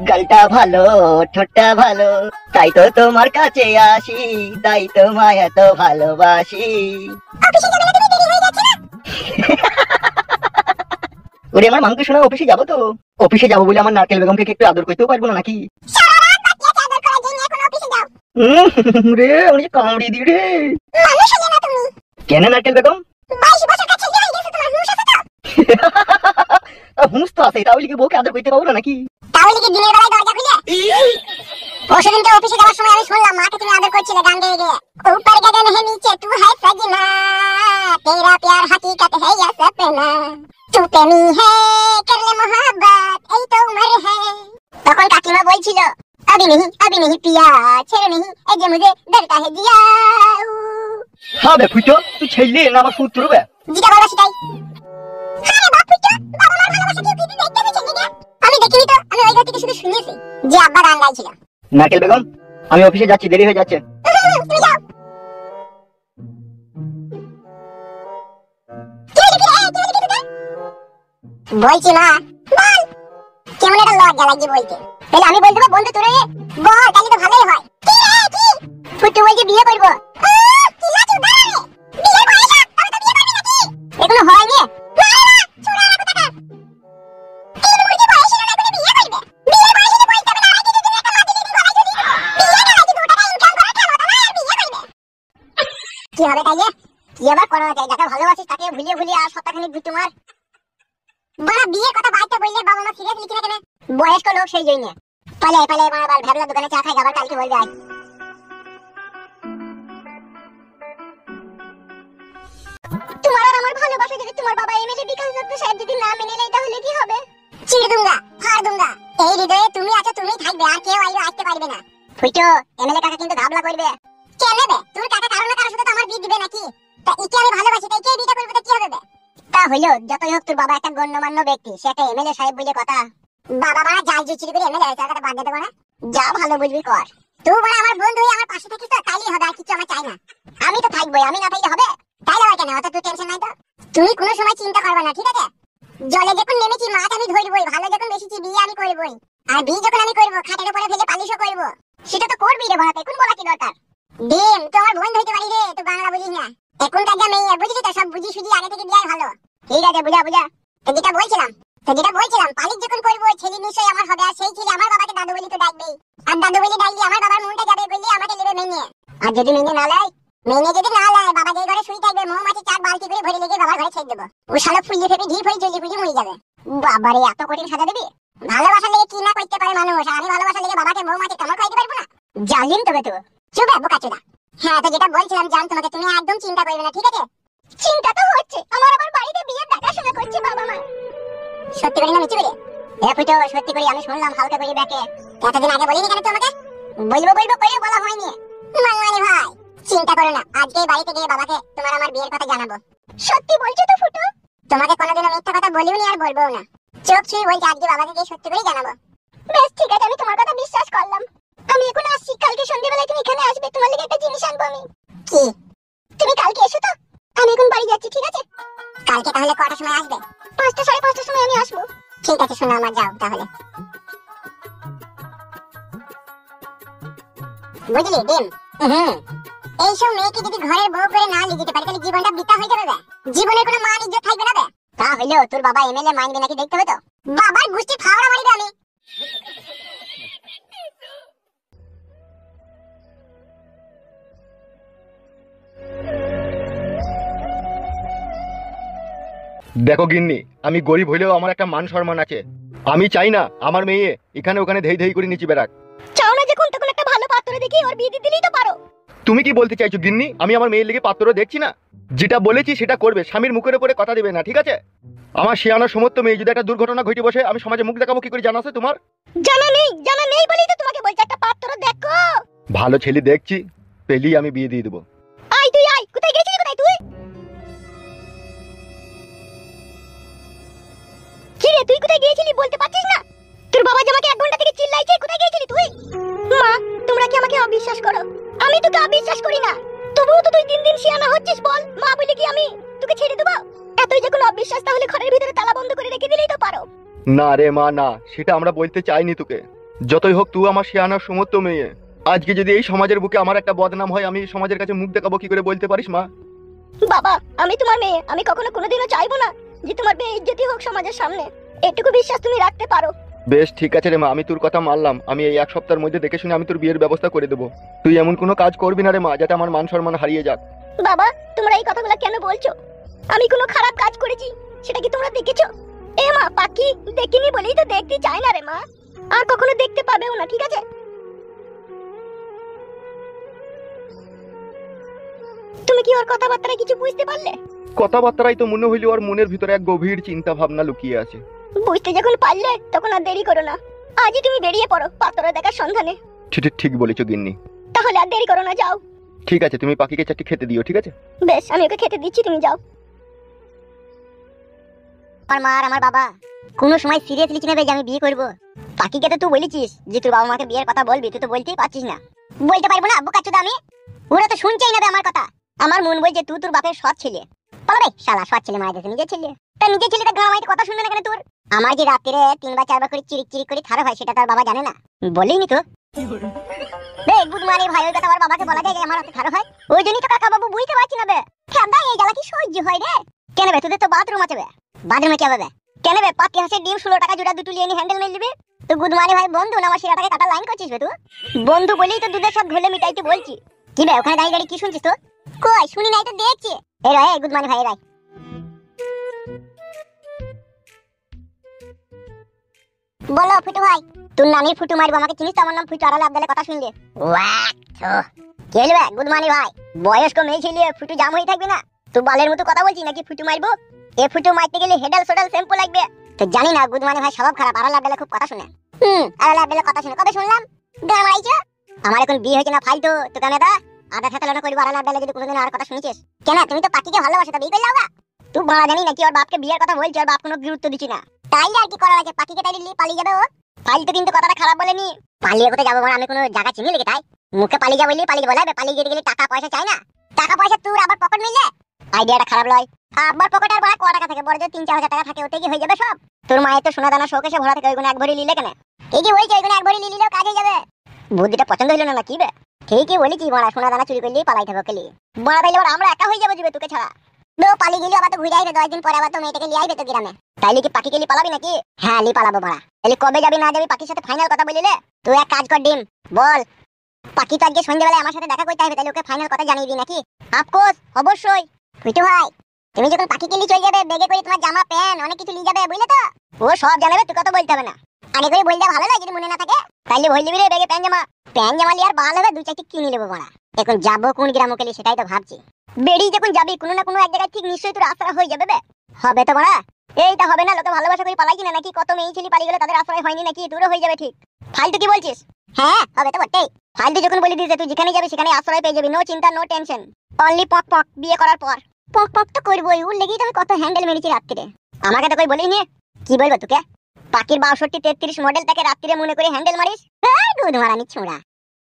গালটা ভালো, ঠোঁটটা ভালো, তাই তো তোমার কাছে আসি, তাই তোমায় এত ভালোবাসি। ওরে আমার মাংকে শোনা, অফিসে যাবো তো। অফিসে যাবো বলে আমার নারকেল বেগমকে একটু আদর করতেও পারবো না নাকি? রে আমি কামড়ি দি রে। কেন নারকেল বেগম? হুঁস তো আছে, তাহলে কি বউকে আদর করতে পারবো না নাকি? তাহলে কি দিনের বেলায় দরজা খুলে? পরশুদিনকে অফিসে যাওয়ার সময় আমি শুনলাম মাকে তুমি আদর করছিলে গান গেয়ে গিয়ে। ऊपर गगन है नीचे तू है सजना, तेरा प्यार हकीकत है या सपना, तू प्रेमी है कर ले मोहब्बत এই তো उम्र है। তখন কাকিমা বলছিল अभी नहीं पिया ছেড়ে नहीं এই যে मुझे डरता है जिया। হ্যাঁ বে ফুটো, তুই ছেলে না আমার পুত্র বে? যেটা বলা সেটাই। আরে বাপ ফুটো, বাবা মার ভালোবাসা কি তুই দেখতে পেয়েছিস না? আমি দেখিনি তো, আমি ওই ঘর থেকে শুধু শুনেছি যে আব্বা গান গাইছিল। নারকেল বেগম, আমি অফিসে যাচ্ছি, দেরি হয়ে যাচ্ছে। তুমি যাও। বলছি মা, বল। কেমন একটা লজ্জা লাগছে বলতে। তাহলে আমি বলতে পারবো বন্ধু তোরে বল, তাহলে তো ভালোই হয়। কি রে কি? ফুটু বলছে বিয়ে করব। কি লাজু দাঁড়া রে। বিয়ে বয়স তবে তো বিয়ে করবি নাকি? এগুলো হয়নি। না না, ছোড়া না কথা। তিন মুরগি বয়স না করে বিয়ে করবে। বিয়ে বয়সে তো বলতে হবে না, আগে যদি একটা মাটি দিদি গলায় যদি বিয়ে না হয়তো 2 টাকা ইনকাম করার ক্ষমতা নাই আর বিয়ে করবে। কি হবে তাইলে? কি আবার করা যায়? যাকে ভালোবাসিস তাকে ভুলিয়ে ভুলিয়ে আর সপ্তাহখানিক ঘুরতে মার। বড় বিয়ে কথা বাইতে বললে বাবা মা সিরিয়াস লিখি না কেন? বয়স্ক লোক সেই জন্য পালে মার বাল ভেবলা দোকানে চা খাই আবার কালকে বলবে আয়। তোমার আর আমার ভালোবাসা যদি তোমার বাবা এমএলএ বিকাশ দত্ত সাহেব যদি না মেনে নেয় তাহলে কি হবে? চিড় দুঙ্গা, ফাড় দুঙ্গা। এই হৃদয়ে তুমি আছো, তুমিই থাকবে, আর কেউ আইলো আসতে পারবে না। ফুটো এমএলএ কাকা কিন্তু ঘাবলা করবে। কে নেবে? তোর কাকা কারণ না কারণ সাথে তো আমার বিয়ে দিবে নাকি? তা ইকে আমি ভালোবাসি তাই কে বিয়ে করবে, তো কি হবে বে? তা হইলো যতই হোক তোর বাবা একটা গণ্যমান্য ব্যক্তি, সে একটা এমএলএ সাহেব বলে কথা। বাবা মারা জাল জুচিরি করে এমএলএ হয়েছে, কথা বাদ দিতে পারে। যা ভালো বুঝবি কর। তুই বড় আমার বন্ধু হয়ে আমার পাশে থাকিস তো তাইলেই হবে, আর কিছু আমার চাই না। আমি তো থাকবোই, আমি না থাকলে হবে? তাইলে হয় কেন? অত তুই টেনশন নাই তো। তুমি কোনো সময় চিন্তা করবে না, ঠিক আছে? জলে যখন নেমেছি মাছ আমি ধরবই, ভালো যখন বেশিছি বিয়ে আমি করবই। আর বিয়ে যখন আমি করবো খাটের উপরে ফেলে পালিশও করবো। সেটা তো করবি রে বাবা, এখন বলা কি দরকার? ডিম তো আমার বোন ধরতে পারি রে, তুই বাংলা বুঝিস না। এখনকার যা মেয়ে বুঝলি তো, সব বুঝি সুঝি আগে থেকে বিয়ে ভালো। ঠিক আছে বুঝা। তো যেটা বলছিলাম পালিশ যখন করবো ছেলে নিশ্চয়ই আমার হবে, আর সেই ছেলে আমার বাবাকে দাদু বলি তো ডাকবেই। আর দাদু বলি ডাকলে আমার বাবার মনটা যাবে বললে আমাকে নেবে মেনে। আর যদি মেনে না লাই, বাবা যে ঘরে শুয়ে থাকবে মৌমাছি 4 বালতি করে ভরে লেগে বাবার ঘরে ছেড়ে দেবো। ও শালা ফুলিয়ে ফেপে ঢিপ হয়ে জ্বলে পুড়ে মরে যাবে। বাবারে এত কঠিন সাজা দিবি? ভালোবাসা লেগে কি না করতে পারে মানুষ, আমি ভালোবাসা লেগে বাবাকে মৌমাছি কামড় খাইতে পারবো না? জালিম তবে তো। চুপ বোকাচোদা। হ্যাঁ তো যেটা বলছিলাম জান তোমাকে, তুমি একদম চিন্তা করবে না, ঠিক আছে? চিন্তা তো হচ্ছে, আমার আবার বাড়িতে বিয়ের দেখাশোনা করছে বাবা মা। সত্যি করে না মিছি বলে? ফুটো সত্যি করে আমি শুনলাম হালকা করে ব্যাকে। এতদিন আগে বলিনি কেন তোমাকে? বলবো করে বলা হয়নি। মানমানি ভাই চিন্তা করো না, আজকেই বাড়িতে গিয়ে বাবাকে তোমার আমার বিয়ের কথা জানাবো। সত্যি বলছো তো ফুটো? তোমাকে কোনোদিনও মিথ্যা কথা বলিওনি আর বলবো না। চোখ ছুঁয়ে বলছি আজকে বাবাকে গিয়ে সত্যি করে জানাবো। বেশ ঠিক আছে, আমি তোমার কথা বিশ্বাস করলাম। আমি এখন আসছি, কালকে সন্ধ্যাবেলায় তুমি এখানে আসবে, তোমার লাগি একটা জিনিস আনবো আমি। কি? তুমি কালকে এসো তো, আমি এখন বাড়ি যাচ্ছি, ঠিক আছে? কালকে তাহলে কটার সময় আসবে? 5টা 5:30টার সময় আমি আসবো। ঠিক আছে শোনো আমার, যাও তাহলে। বুঝলি ডিম? এইসব মেয়েকে যদি ঘরের বউ করে না নিয়ে যেতে পারি তাহলে জীবনটা বৃথা হয়ে যাবে। জীবনের কোনো মান ইজ্জত থাকবে না। তা হইলেও তোর বাবা এমএলএ মাইনবে নাকি দেখতে হবে তো। বাবার গুষ্টি ফাওড়া মারিবে আমি। দেখো গিন্নি, আমি গরিব হইলেও আমার একটা মান সম্মান আছে। আমি চাই না আমার মেয়ে এখানে ওখানে ধেই ধেই করে নিচে বেড়াক। চাও না যখন তখন একটা ভালো পাত্র দেখি ওর বিয়ে দিয়ে দিলেই তো পারো। তুমি কি বলতে চাইছো গিন্নি? আমি আমার মেয়ের লেগে পাত্র দেখছি না? যেটা বলেছি সেটা করবে, স্বামীর মুখের উপরে কথা দিবে না, ঠিক আছে? আমার শিয়ানো সমস্ত মেয়ে যদি একটা দুর্ঘটনা ঘটে বসে আমি সমাজে মুখ দেখাবো কি করে, জানা আছে তোমার? জানা নেই বলেই তো তোমাকে বলছি একটা পাত্র দেখো। ভালো ছেলে দেখছি, পেলেই আমি বিয়ে দিয়ে দেবো। আয় কোথায় গেছিলি তুই? কি রে তুই কোথায় গিয়েছিলি বলতে পারছিস না? তোর বাবা যে আমাকে 1 ঘন্টা থেকে চিল্লাইছে, কোথায় গিয়েছিলি তুই? মা তোমরা কি আমাকে অবিশ্বাস করো? আমি তোকে অবিশ্বাস করি না, তবুও তো তুই দিন শিয়ানা হচ্ছিস। বল মা বলে কি আমি তোকে ছেড়ে দেবো? এতই যখন অবিশ্বাস তাহলে ঘরের ভিতরে তালা বন্ধ করে রেখে দিলেই তো পারো। না রে মা না, সেটা আমরা বলতে চাইনি তোকে। যতই হোক তুই আমার শিয়ানার সমস্ত মেয়ে। আজকে যদি এই সমাজের বুকে আমার একটা বদনাম হয়, আমি সমাজের কাছে মুখ দেখাবো কি করে বলতে পারিস মা? বাবা, আমি তোমার মেয়ে, আমি কখনো কোনোদিনও চাইবো না যে তোমার বেইজ্জতি হোক সমাজের সামনে। এটুকু বিশ্বাস তুমি রাখতে পারো। বেশ ঠিক আছে রে মা, আমি তোর কথা মানলাম। আমি এই 1 সপ্তাহের মধ্যে দেখে শুনে আমি তোর বিয়ের ব্যবস্থা করে দেবো। তুই এমন কোনো কাজ করবি না রে মা যাতে আমার মান সম্মান হারিয়ে যাক। বাবা, তোমরা এই কথাগুলো কেন বলছো? আমি কোনো খারাপ কাজ করেছি সেটা কি তোমরা দেখেছো? এ মা, পাখি দেখিনি বলেই তো দেখতে চাই না রে মা। আর কখনো দেখতে পাবেও না, ঠিক আছে? তুমি কি ওর কথাবার্তায় কিছু বুঝতে পারলে? কথাবার্তারাই তো মনে হইল ওর মনের ভিতরে এক গভীর চিন্তা ভাবনা লুকিয়ে আছে। বুঝতে যখন পারলে তখন আর দেরি করো না। আজই তুমি বেরিয়ে পড়ো পাত্র দেখার সন্ধানে। ঠিক ঠিক বলেছো গিন্নি। তাহলে আর দেরি করো না, যাও। ঠিক আছে, তুমি পাখিকে চারটি খেতে দিও, ঠিক আছে? বেশ, আমি ওকে খেতে দিচ্ছি, তুমি যাও। আমার মা আর আমার বাবা কোনো সময় সিরিয়াসলি নেবে যে আমি বিয়ে করব? পাখিকে তো তুই বলেছিস যে তোর বাবা মাকে বিয়ের কথা বলবি, তুই তো বলতেই পারছিস না। বলতে পারবো না বোকাচোদা আমি? ওরা তো শুনছেই না আমার কথা। আমার মন বলছে তুই তোর বাপের সৎ ছেলে। পালাবে শালা, সৎ ছেলে মারা গেছে নিজের ছেলে। তা নিজের ছেলেটা গাঁ মাইতে কথা শুনবে না কেন তোর? আমার যে রাত্রে 3 বার 4 বার করে চিরিক চিরিক করে থারা হয় সেটা তার বাবা জানে না? বলেইনি তো। বে গুদমানি ভাই, ওই কথা আমার বাবাকে বলা যায় যে আমার হাতে থারা হয়? ওই জন্যই তো কাকা বাবু বুঝতে পারছি না বে। ঠান্ডা এই জ্বালা কি সহ্য হয় রে? কেন বে, তোদের তো বাথরুম আছে বে। বাথরুমে কি হবে বে? কেন বে, পাতি হাঁসের ডিম 16 টাকা জোড়া দুটো লিয়ে নি হ্যান্ডেল মেরে নিবি? তো গুদমানি ভাই বন্ধু না, আমার শিরাটাকে কাটা লাইন করছিস বে তুই? বন্ধু বলেই তো দুধের সব ঘোলে মিটাইতে বলছি। কি বে, ওখানে দাঁড়িয়ে দাঁড়িয়ে কি শুনছিস তো? কই শুনি নাই তো, দেখছি। এই রে গুদমানি ভাই, এই বলো ফুটু ভাই। তোর নানির ফুটু মারবো, আমাকে চিনিস তো? আমার নাম ফুটু, আড়ালে আবদালে কথা শুনলে। কি হলো বে গুদমানি ভাই? বয়স্ক মেয়ে ছেলে ফুটু জাম হয়ে থাকবে না? তুই বালের মতো কথা বলছিস নাকি ফুটু মারবো? এ ফুটু মারতে গেলে হেডাল সোডাল শ্যাম্পু লাগবে। তো জানি না গুদমানি ভাই স্বভাব খারাপ, আড়ালে আবদালে খুব কথা শুনে। আড়ালে আবদালে কথা শুনে কবে শুনলাম? গান মারাইছো? আমার এখন বিয়ে হয়েছে না ফালতু, তো কেন দা আদা থাকলে করবো আড়ালে আবদালে যদি কোনোদিন আর কথা শুনেছিস? কেন তুমি তো পাখিকে ভালোবাসো, তা বিয়ে করলে হবে? তুই বাড়া জানি নাকি ওর বাপকে বিয়ের কথা বলছি, ওর বাপ কোনো গুরুত্ব দিচ্ছি না। তাইলে আর কি করার আছে? পাখিকে তাই দিলি পালিয়ে যাবে ও? ফালতু কিন্তু কথাটা খারাপ বলেনি। পালিয়ে কোথায় যাবো মানে? আমি কোনো জায়গা চিনি নাকি তাই? মুখে পালিয়ে যাবো বললি পালিয়ে যাবো? লাগবে পালিয়ে যেতে গেলে টাকা পয়সা চাই না? টাকা পয়সা তোর আবার পকেট মিললে আইডিয়াটা খারাপ লয়। আবার পকেটে আর বড় ক টাকা থাকে? বড় যে 3-4 হাজার টাকা থাকে, ওতে কি হয়ে যাবে সব? তোর মায়ের তো সোনা দানা শোকেশে ভরা থাকে, ওইগুলো এক ভরি নিলে কেন? ঠিকই বলছি, ওইগুলো এক ভরি নিলেও কাজ হয়ে যাবে। বুদ্ধিটা পছন্দ হইলো না নাকি বে? ঠিকই বলেছি, বড়া সোনা দানা চুরি করলেই পালাই থাকো কেলি। বড়া তাইলে আমরা একা হয়ে যাবো দিবে তোকে ছাড়া। পালিয়ে গেলে আবার তো ঘুরে আইবে 10 দিন পরে, আবার তো মেয়েটাকে লিয়ে আইবে তো গ্রামে। তাইলে কি পাখিকে লি পালাবি নাকি? হ্যাঁ লি পালাবো বড়া। তাহলে কবে যাবি না যাবি পাখির সাথে ফাইনাল কথা বলিলে? তুই এক কাজ কর ডিম, বল পাখি তো আজকে সন্ধ্যাবেলায় আমার সাথে দেখা করতে আসবে, তাহলে ওকে ফাইনাল কথা জানিয়ে দিই নাকি? অফকোর্স, অবশ্যই। ফুটু ভাই, তুমি যখন পাখিকে লি চলে যাবে বেগে করে তোমার জামা প্যান্ট অনেক কিছু নিয়ে যাবে, বুঝলে তো? ও সব জানাবে, তুই কথা বলতে হবে না। আগে করে বললে ভালো লাগে, যদি মনে না থাকে তাইলে ভুল দিবি রে বেগে প্যান্ট জামা লিয়ে আর বাল হবে 2-4টি কিনে নেবো বড়া। এখন যাবো কোন গ্রাম ওকে, সেটাই তো ভাবছি। বেরিয়ে যখন যাবি কোনো না কোনো এক জায়গায় ঠিক নিশ্চয়ই তোর আশ্রয় হয়ে যাবে বে। হবে তো বড়া? এইটা হবে না? লোকে ভালোবাসা করে পালাই কিনা নাকি? কত মেয়ে ছেলে পালিয়ে গেলে তাদের আশ্রয় হয়নি নাকি? তোরও হয়ে যাবে ঠিক। ফালতু কি বলছিস? হ্যাঁ হবে তো বটেই। ফালতু যখন বলে দিয়েছে তুই যেখানে যাবি সেখানে আশ্রয় পেয়ে যাবি, নো চিন্তা নো টেনশন। অনলি পক পক বিয়ে করার পর। পক পক তো করবোই, ওর লেগেই তো আমি কত হ্যান্ডেল মেরেছি রাত্রিরে। আমাকে তো কই বলিনি। কি বলবো তোকে? পাখির 62-33 মডেল তাকে রাত্রিরে মনে করে হ্যান্ডেল মারিস? দুধ মারানি ছোঁড়া।